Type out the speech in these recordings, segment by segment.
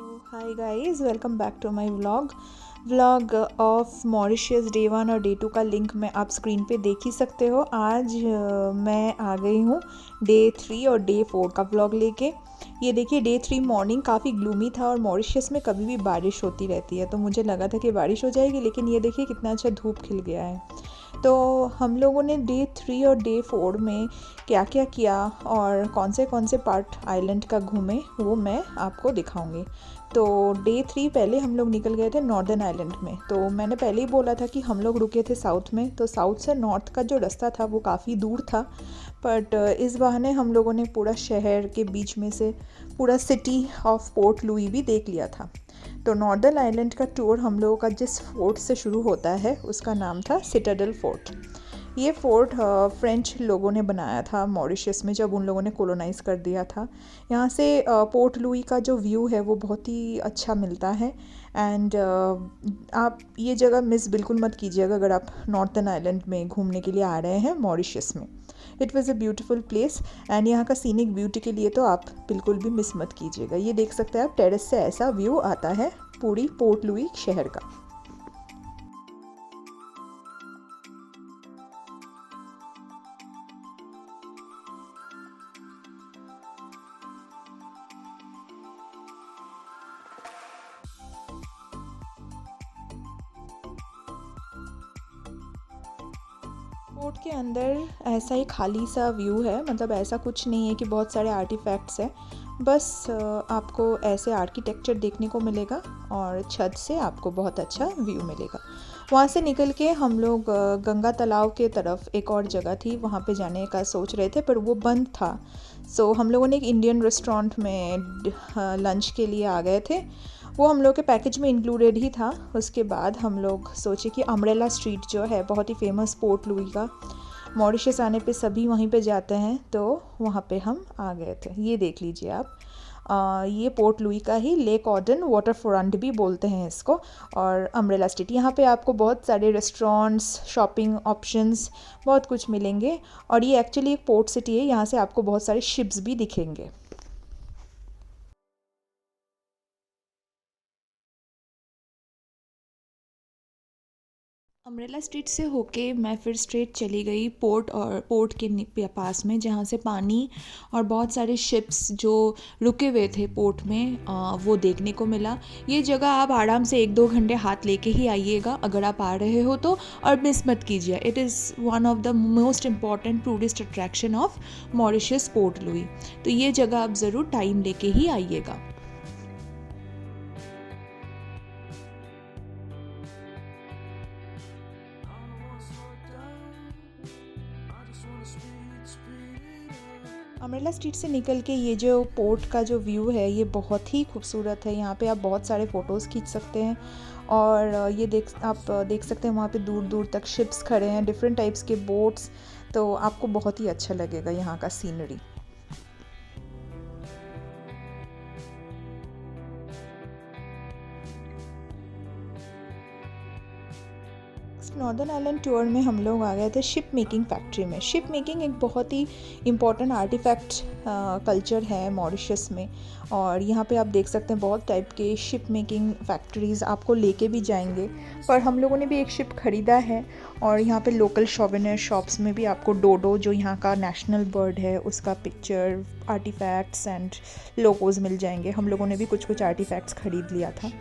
Hi guys, welcome back to my vlog of Mauritius day 1 और day 2 का link मैं आप स्क्रीन पे देख ही सकते हो। आज मैं आ गई हूँ डे 3 और डे 4 का व्लॉग लेके। ये देखिए, डे 3 मॉर्निंग काफ़ी ग्लूमी था और मॉरिशस में कभी भी बारिश होती रहती है, तो मुझे लगा था कि बारिश हो जाएगी, लेकिन ये देखिए कितना अच्छा धूप खिल गया है। तो हम लोगों ने डे 3 और डे 4 में क्या क्या किया और कौन से पार्ट आइलैंड का घूमे वो मैं आपको दिखाऊंगी। तो डे 3 पहले हम लोग निकल गए थे नॉर्दर्न आइलैंड में। तो मैंने पहले ही बोला था कि हम लोग रुके थे साउथ में, तो साउथ से नॉर्थ का जो रास्ता था वो काफ़ी दूर था, बट इस बहाने हम लोगों ने पूरा शहर के बीच में से पूरा सिटी ऑफ पोर्ट लुई भी देख लिया था। तो नॉर्दर्न आइलैंड का टूर हम लोगों का जिस फोर्ट से शुरू होता है उसका नाम था सिटाडेल फोर्ट। ये फोर्ट फ्रेंच लोगों ने बनाया था मॉरिशस में, जब उन लोगों ने कॉलोनाइज़ कर दिया था। यहाँ से पोर्ट लुई का जो व्यू है वो बहुत ही अच्छा मिलता है। एंड आप ये जगह मिस बिल्कुल मत कीजिएगा अगर आप नॉर्थर्न आइलैंड में घूमने के लिए आ रहे हैं मॉरिशस में। It was a beautiful place and यहाँ का सीनिक ब्यूटी के लिए तो आप बिल्कुल भी मिस मत कीजिएगा। ये देख सकते हैं आप, टेरेस से ऐसा व्यू आता है पूरी पोर्ट लुई शहर का। फोर्ट के अंदर ऐसा ही खाली सा व्यू है, मतलब ऐसा कुछ नहीं है कि बहुत सारे आर्टिफैक्ट्स हैं। बस आपको ऐसे आर्किटेक्चर देखने को मिलेगा और छत से आपको बहुत अच्छा व्यू मिलेगा। वहाँ से निकल के हम लोग गंगा तालाब के तरफ, एक और जगह थी वहाँ पे जाने का सोच रहे थे पर वो बंद था। सो हम लोगों ने एक इंडियन रेस्टोरेंट में लंच के लिए आ गए थे। वो हम लोग के पैकेज में इंक्लूडेड ही था। उसके बाद हम लोग सोचे कि अम्ब्रेला स्ट्रीट जो है बहुत ही फेमस पोर्ट लुई का, मॉरिशस आने पे सभी वहीं पे जाते हैं, तो वहाँ पे हम आ गए थे। ये देख लीजिए आप, ये पोर्ट लुई का ही लेक ऑर्डन वाटर फ्रंट भी बोलते हैं इसको, और अम्ब्रेला स्ट्रीट। यहाँ पे आपको बहुत सारे रेस्टोरेंट्स, शॉपिंग ऑप्शंस, बहुत कुछ मिलेंगे। और ये एक्चुअली एक पोर्ट सिटी है, यहाँ से आपको बहुत सारे शिप्स भी दिखेंगे। अम्ब्रेला स्ट्रीट से होके मैं फिर स्ट्रेट चली गई पोर्ट, और पोर्ट के पास में जहाँ से पानी और बहुत सारे शिप्स जो रुके हुए थे पोर्ट में वो देखने को मिला। ये जगह आप आराम से 1-2 घंटे हाथ लेके ही आइएगा अगर आप आ रहे हो तो, और मिस मत कीजिए। It is one of the most important tourist attraction of Mauritius port Louis. तो ये जगह आप ज़रूर टाइम लेके ही आइएगा। अम्ब्रेला स्ट्रीट से निकल के ये जो पोर्ट का जो व्यू है ये बहुत ही खूबसूरत है। यहाँ पे आप बहुत सारे फ़ोटोज़ खींच सकते हैं, और ये आप देख सकते हैं वहाँ पे दूर दूर तक शिप्स खड़े हैं, डिफरेंट टाइप्स के बोट्स। तो आपको बहुत ही अच्छा लगेगा यहाँ का सीनरी। नॉर्दर्न आइलैंड टूर में हम लोग आ गए थे शिप मेकिंग फैक्ट्री में। शिप मेकिंग एक बहुत ही इम्पॉर्टेंट आर्टिफैक्ट कल्चर है मॉरिशस में, और यहाँ पे आप देख सकते हैं बहुत टाइप के शिप मेकिंग फैक्ट्रीज़ आपको लेके भी जाएंगे। पर हम लोगों ने भी एक शिप ख़रीदा है, और यहाँ पे लोकल शॉवेनियर शॉप्स में भी आपको डोडो, जो यहाँ का नेशनल बर्ड है, उसका पिक्चर, आर्टिफैक्ट्स एंड लोगोज़ मिल जाएंगे। हम लोगों ने भी कुछ कुछ आर्टिफैक्ट्स ख़रीद लिया था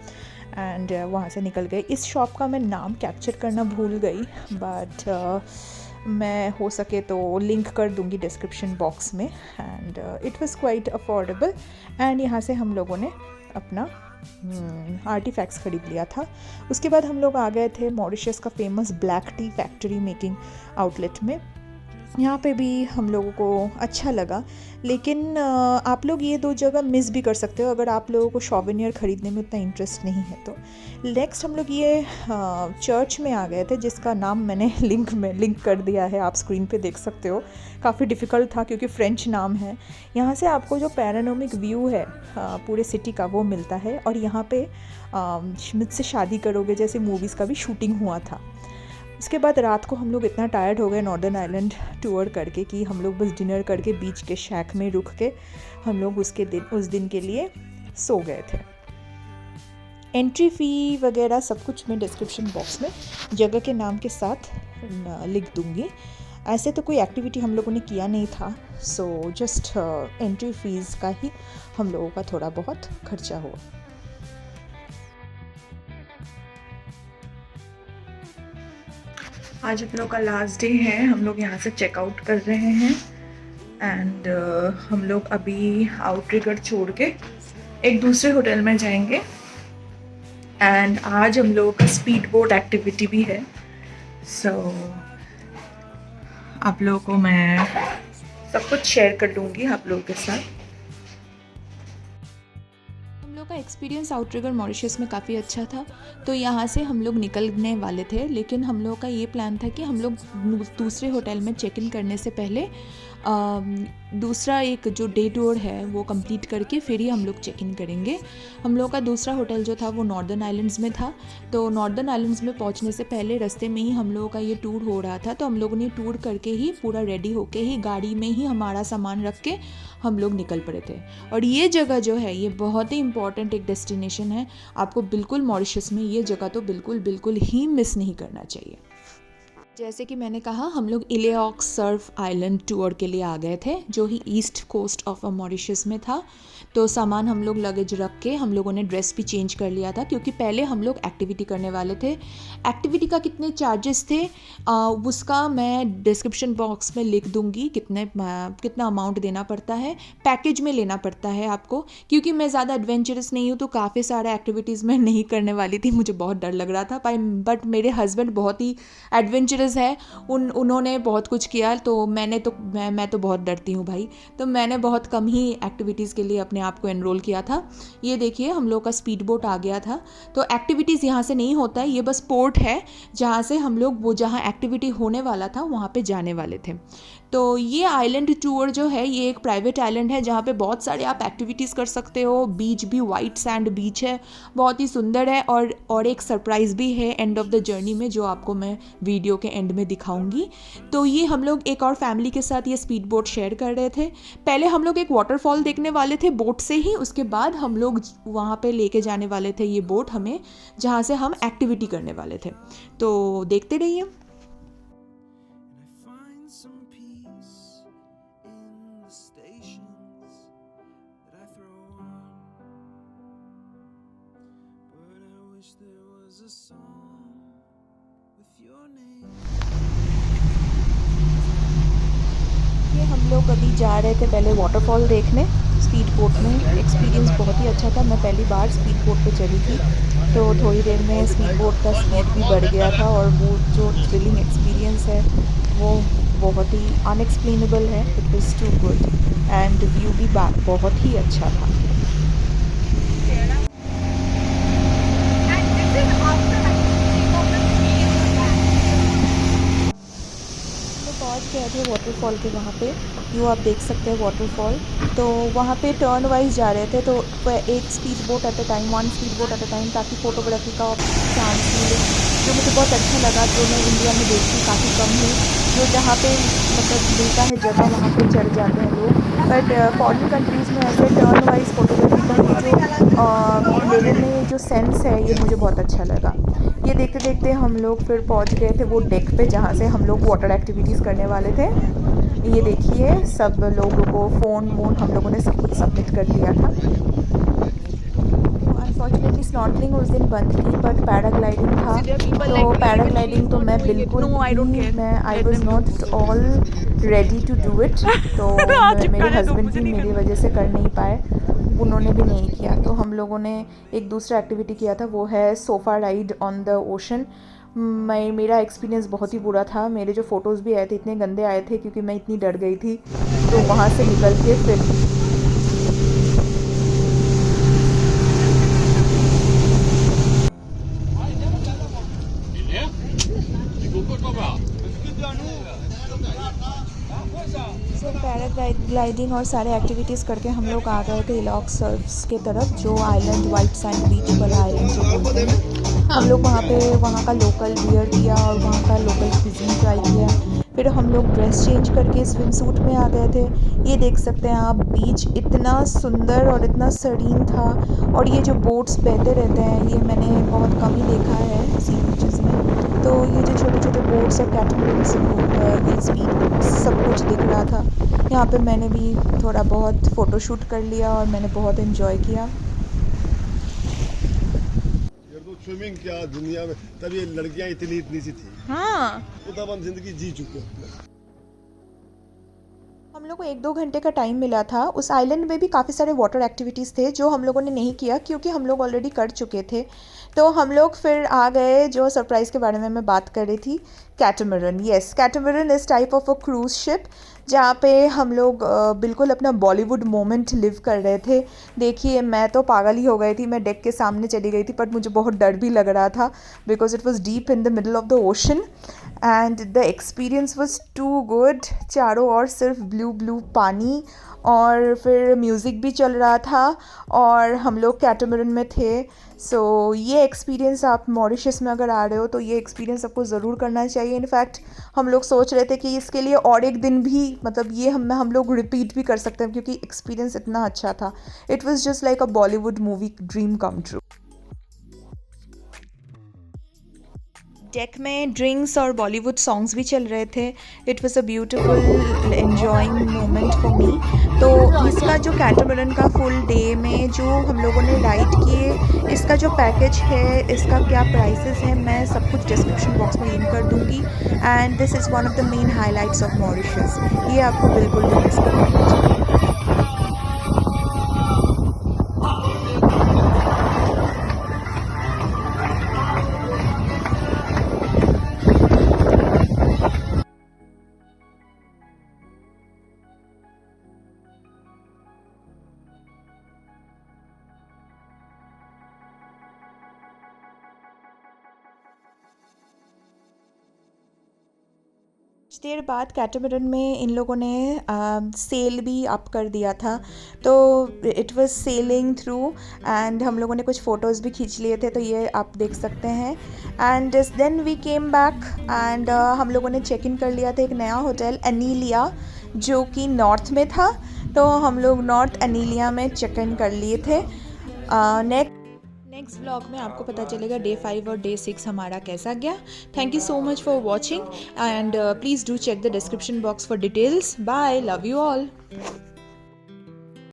एंड वहाँ से निकल गए। इस शॉप का मैं नाम कैप्चर करना भूल गई, बट मैं हो सके तो लिंक कर दूँगी डिस्क्रिप्शन बॉक्स में। And it was quite affordable, and यहाँ से हम लोगों ने अपना आर्टिफैक्ट्स ख़रीद लिया था। उसके बाद हम लोग आ गए थे मॉरिशस का famous black tea factory making outlet में। यहाँ पे भी हम लोगों को अच्छा लगा, लेकिन आप लोग ये 2 जगह मिस भी कर सकते हो अगर आप लोगों को शॉवेनियर ख़रीदने में उतना इंटरेस्ट नहीं है तो। नेक्स्ट हम लोग ये चर्च में आ गए थे, जिसका नाम मैंने लिंक कर दिया है, आप स्क्रीन पे देख सकते हो। काफ़ी डिफ़िकल्ट था क्योंकि फ्रेंच नाम है। यहाँ से आपको जो पैरानोमिक व्यू है पूरे सिटी का वो मिलता है, और यहाँ पे मुझसे शादी करोगे जैसे मूवीज़ का भी शूटिंग हुआ था। उसके बाद रात को हम लोग इतना टायर्ड हो गए नॉर्दर्न आइलैंड टूर करके कि हम लोग बस डिनर करके बीच के शैक में रुक के हम लोग उस दिन के लिए सो गए थे। एंट्री फ़ी वगैरह सब कुछ मैं डिस्क्रिप्शन बॉक्स में जगह के नाम के साथ लिख दूँगी। ऐसे तो कोई एक्टिविटी हम लोगों ने किया नहीं था, सो जस्ट एंट्री फ़ीस का ही हम लोगों का थोड़ा बहुत खर्चा हुआ। आज हम लोग का लास्ट डे है, हम लोग यहाँ से चेकआउट कर रहे हैं एंड हम लोग अभी आउटरिगर छोड़ के एक दूसरे होटल में जाएंगे। एंड आज हम लोगों का स्पीड बोट एक्टिविटी भी है, सो आप लोगों को मैं सब कुछ शेयर कर दूँगी आप लोगों के साथ। हम लोग का एक्सपीरियंस आउटरिगर मॉरिशस में काफ़ी अच्छा था, तो यहाँ से हम लोग निकलने वाले थे, लेकिन हम लोग का ये प्लान था कि हम लोग दूसरे होटल में चेक इन करने से पहले दूसरा एक जो डे टूर है वो कंप्लीट करके फिर ही हम लोग चेक इन करेंगे। हम लोग का दूसरा होटल जो था वो नॉर्दर्न आइलैंड्स में था, तो नॉर्दर्न आइलैंड्स में पहुंचने से पहले रास्ते में ही हम लोगों का ये टूर हो रहा था, तो हम लोगों ने टूर करके ही पूरा रेडी होके ही गाड़ी में ही हमारा सामान रख के हम लोग निकल पड़े थे। और ये जगह जो है ये बहुत ही इम्पॉर्टेंट एक डेस्टिनेशन है, आपको बिल्कुल मॉरिशस में ये जगह तो बिल्कुल ही मिस नहीं करना चाहिए। जैसे कि मैंने कहा, हम लोग इलेऑक्स सर्फ आइलैंड टूर के लिए आ गए थे, जो ही ईस्ट कोस्ट ऑफ मॉरिशस में था। तो सामान हम लोग लगेज रख के हम लोगों ने ड्रेस भी चेंज कर लिया था, क्योंकि पहले हम लोग एक्टिविटी करने वाले थे। एक्टिविटी का कितने चार्जेस थे उसका मैं डिस्क्रिप्शन बॉक्स में लिख दूंगी, कितना अमाउंट देना पड़ता है। पैकेज में लेना पड़ता है आपको, क्योंकि मैं ज़्यादा एडवेंचरस नहीं हूँ, तो काफ़ी सारे एक्टिविटीज़ मैं नहीं करने वाली थी, मुझे बहुत डर लग रहा था। बट मेरे हस्बैंड बहुत ही एडवेंचरस है, उन्होंने बहुत कुछ किया, तो मैं तो बहुत डरती हूँ भाई, तो मैंने बहुत कम ही एक्टिविटीज़ के लिए अपने आप को एनरोल किया था। ये देखिए हम लोग का स्पीड बोट आ गया था, तो एक्टिविटीज़ यहाँ से नहीं होता है, ये बस पोर्ट है जहाँ से हम लोग वो जहाँ एक्टिविटी होने वाला था वहाँ पे जाने वाले थे। तो ये आइलैंड टूर जो है ये एक प्राइवेट आइलैंड है, जहाँ पे बहुत सारे आप एक्टिविटीज़ कर सकते हो। बीच भी वाइट सैंड बीच है, बहुत ही सुंदर है, और एक सरप्राइज़ भी है एंड ऑफ द जर्नी में, जो आपको मैं वीडियो के एंड में दिखाऊंगी। तो ये हम लोग एक और फैमिली के साथ ये स्पीड बोट शेयर कर रहे थे। पहले हम लोग एक वाटरफॉल देखने वाले थे बोट से ही, उसके बाद हम लोग वहाँ पे लेके जाने वाले थे ये बोट हमें, जहाँ से हम एक्टिविटी करने वाले थे। तो देखते रहिए। ये हम लोग अभी जा रहे थे पहले वाटरफॉल देखने स्पीड बोट में। एक्सपीरियंस बहुत ही अच्छा था, मैं पहली बार स्पीड बोट पे चली थी, तो थोड़ी देर में स्पीड बोट का स्पीड भी बढ़ गया था, और वो जो थ्रिलिंग एक्सपीरियंस है वो बहुत ही अनएक्सप्लेनेबल है। It was too good and view भी बहुत ही अच्छा था। पहुंच गए थे वाटरफॉल के वहाँ पे, जो आप देख सकते हैं वाटरफॉल। तो वहाँ पे टर्न वाइज जा रहे थे, तो एक speed boat at a time, one speed boat at a time, ताकि फ़ोटोग्राफी का चांस मिले, जो मुझे बहुत अच्छा लगा, जो मैं इंडिया में देखती काफ़ी कम हूँ। जो जहाँ पे मतलब मिलता है जगह वहाँ पे चढ़ जाते हैं लोग, बट फॉरेन कंट्रीज़ में ऐसे टर्न वाइज फ़ोटोग्राफी का ये जो लेने में जो सेंस है ये मुझे बहुत अच्छा लगा। ये देखते देखते हम लोग फिर पहुंच गए थे वो डेक पे, जहाँ से हम लोग वाटर एक्टिविटीज़ करने वाले थे। ये देखिए सब लोगों को फ़ोन वोन हम लोगों ने सब कुछ सबमिट कर दिया था। अनफॉर्चुनेटली स्नॉर्कलिंग उस दिन बंद थी, बट पैराग्लाइडिंग था। तो पैराग्लाइडिंग तो मैं बिल्कुल भी I was not all ready to do it, तो मेरे हस्बैंड भी मेरी वजह से कर नहीं पाए, उन्होंने भी नहीं किया। तो हम लोगों ने एक दूसरा एक्टिविटी किया था, वो है sofa ride on the ocean. मेरा एक्सपीरियंस बहुत ही बुरा था, मेरे जो फ़ोटोज़ भी आए थे इतने गंदे आए थे, क्योंकि मैं इतनी डर गई थी। तो वहाँ से निकल के फिर पैराग्लाइडिंग और सारे एक्टिविटीज़ करके हम लोग आ गए थे इलॉक्स सर्फ्स के तरफ, जो आइलैंड वाइट सैंड बीच वाला आइलैंड जो बोलते हैं। हम लोग वहाँ का लोकल बियर किया और वहाँ का लोकल क्विज़ीन ट्राई किया। फिर हम लोग ड्रेस चेंज करके स्विम सूट में आ गए थे। ये देख सकते हैं आप, बीच इतना सुंदर और इतना सीरीन था। और ये जो बोट्स बहते रहते हैं, ये मैंने बहुत कम ही देखा है सी बीचेस में। तो ये जो छोटे छोटे बोट्स और कैटमरन्स, ये स्पीड बोट्स, सब कुछ दिख रहा था। यहाँ पे मैंने भी थोड़ा बहुत फ़ोटोशूट कर लिया और मैंने बहुत इन्जॉय किया। तो स्विमिंग क्या दुनिया में, तब ये लड़कियां इतनी इतनी सी थी। हाँ, तो तब हम जिंदगी जी चुके हैं। हम लोग को 1-2 घंटे का टाइम मिला था। उस आइलैंड में भी काफ़ी सारे वाटर एक्टिविटीज़ थे जो हम लोगों ने नहीं किया क्योंकि हम लोग ऑलरेडी कर चुके थे। तो हम लोग फिर आ गए, जो सरप्राइज़ के बारे में मैं बात कर रही थी, catamaran. Yes, catamaran is type of a cruise ship जहाँ पे हम लोग बिल्कुल अपना बॉलीवुड मोमेंट लिव कर रहे थे। देखिए, मैं तो पागल ही हो गई थी। मैं डेक के सामने चली गई थी, बट मुझे बहुत डर भी लग रहा था because it was deep in the middle of the ocean and the experience was too good. चारों ओर सिर्फ ब्लू ब्लू पानी और फिर म्यूज़िक भी चल रहा था और हम लोग कैटामरन में थे। सो ये एक्सपीरियंस, आप मॉरिशस में अगर आ रहे हो तो ये एक्सपीरियंस आपको ज़रूर करना चाहिए। इनफैक्ट हम लोग सोच रहे थे कि इसके लिए और एक दिन भी, मतलब ये हम लोग रिपीट भी कर सकते हैं क्योंकि एक्सपीरियंस इतना अच्छा था। It was just like a Bollywood movie dream come true. Deck में ड्रिंक्स और बॉलीवुड सॉन्ग्स भी चल रहे थे। It was a beautiful enjoying moment for me. तो इसका जो कैटामरन का फुल डे में जो हम लोगों ने राइड किए, इसका जो पैकेज है, इसका क्या प्राइसेस है, मैं सब कुछ डिस्क्रिप्शन बॉक्स में लिंक कर दूँगी। And this is one of the main highlights of Mauritius. ये आपको बिल्कुल भी मिस नहीं करना चाहिए। कुछ देर बाद कैटामरन में इन लोगों ने सेल भी अप कर दिया था। तो it was selling through and हम लोगों ने कुछ फ़ोटोज़ भी खींच लिए थे, तो ये आप देख सकते हैं। And then we came back and हम लोगों ने चेक इन कर लिया था एक नया होटल एनीलिया, जो कि नॉर्थ में था। तो हम लोग नॉर्थ एनीलिया में चेक इन कर लिए थे। नेक्स्ट व्लॉग में आपको पता चलेगा डे 5 और डे 6 हमारा कैसा गया। Thank you so much for watching and please do check the description box for details. Bye, love you all.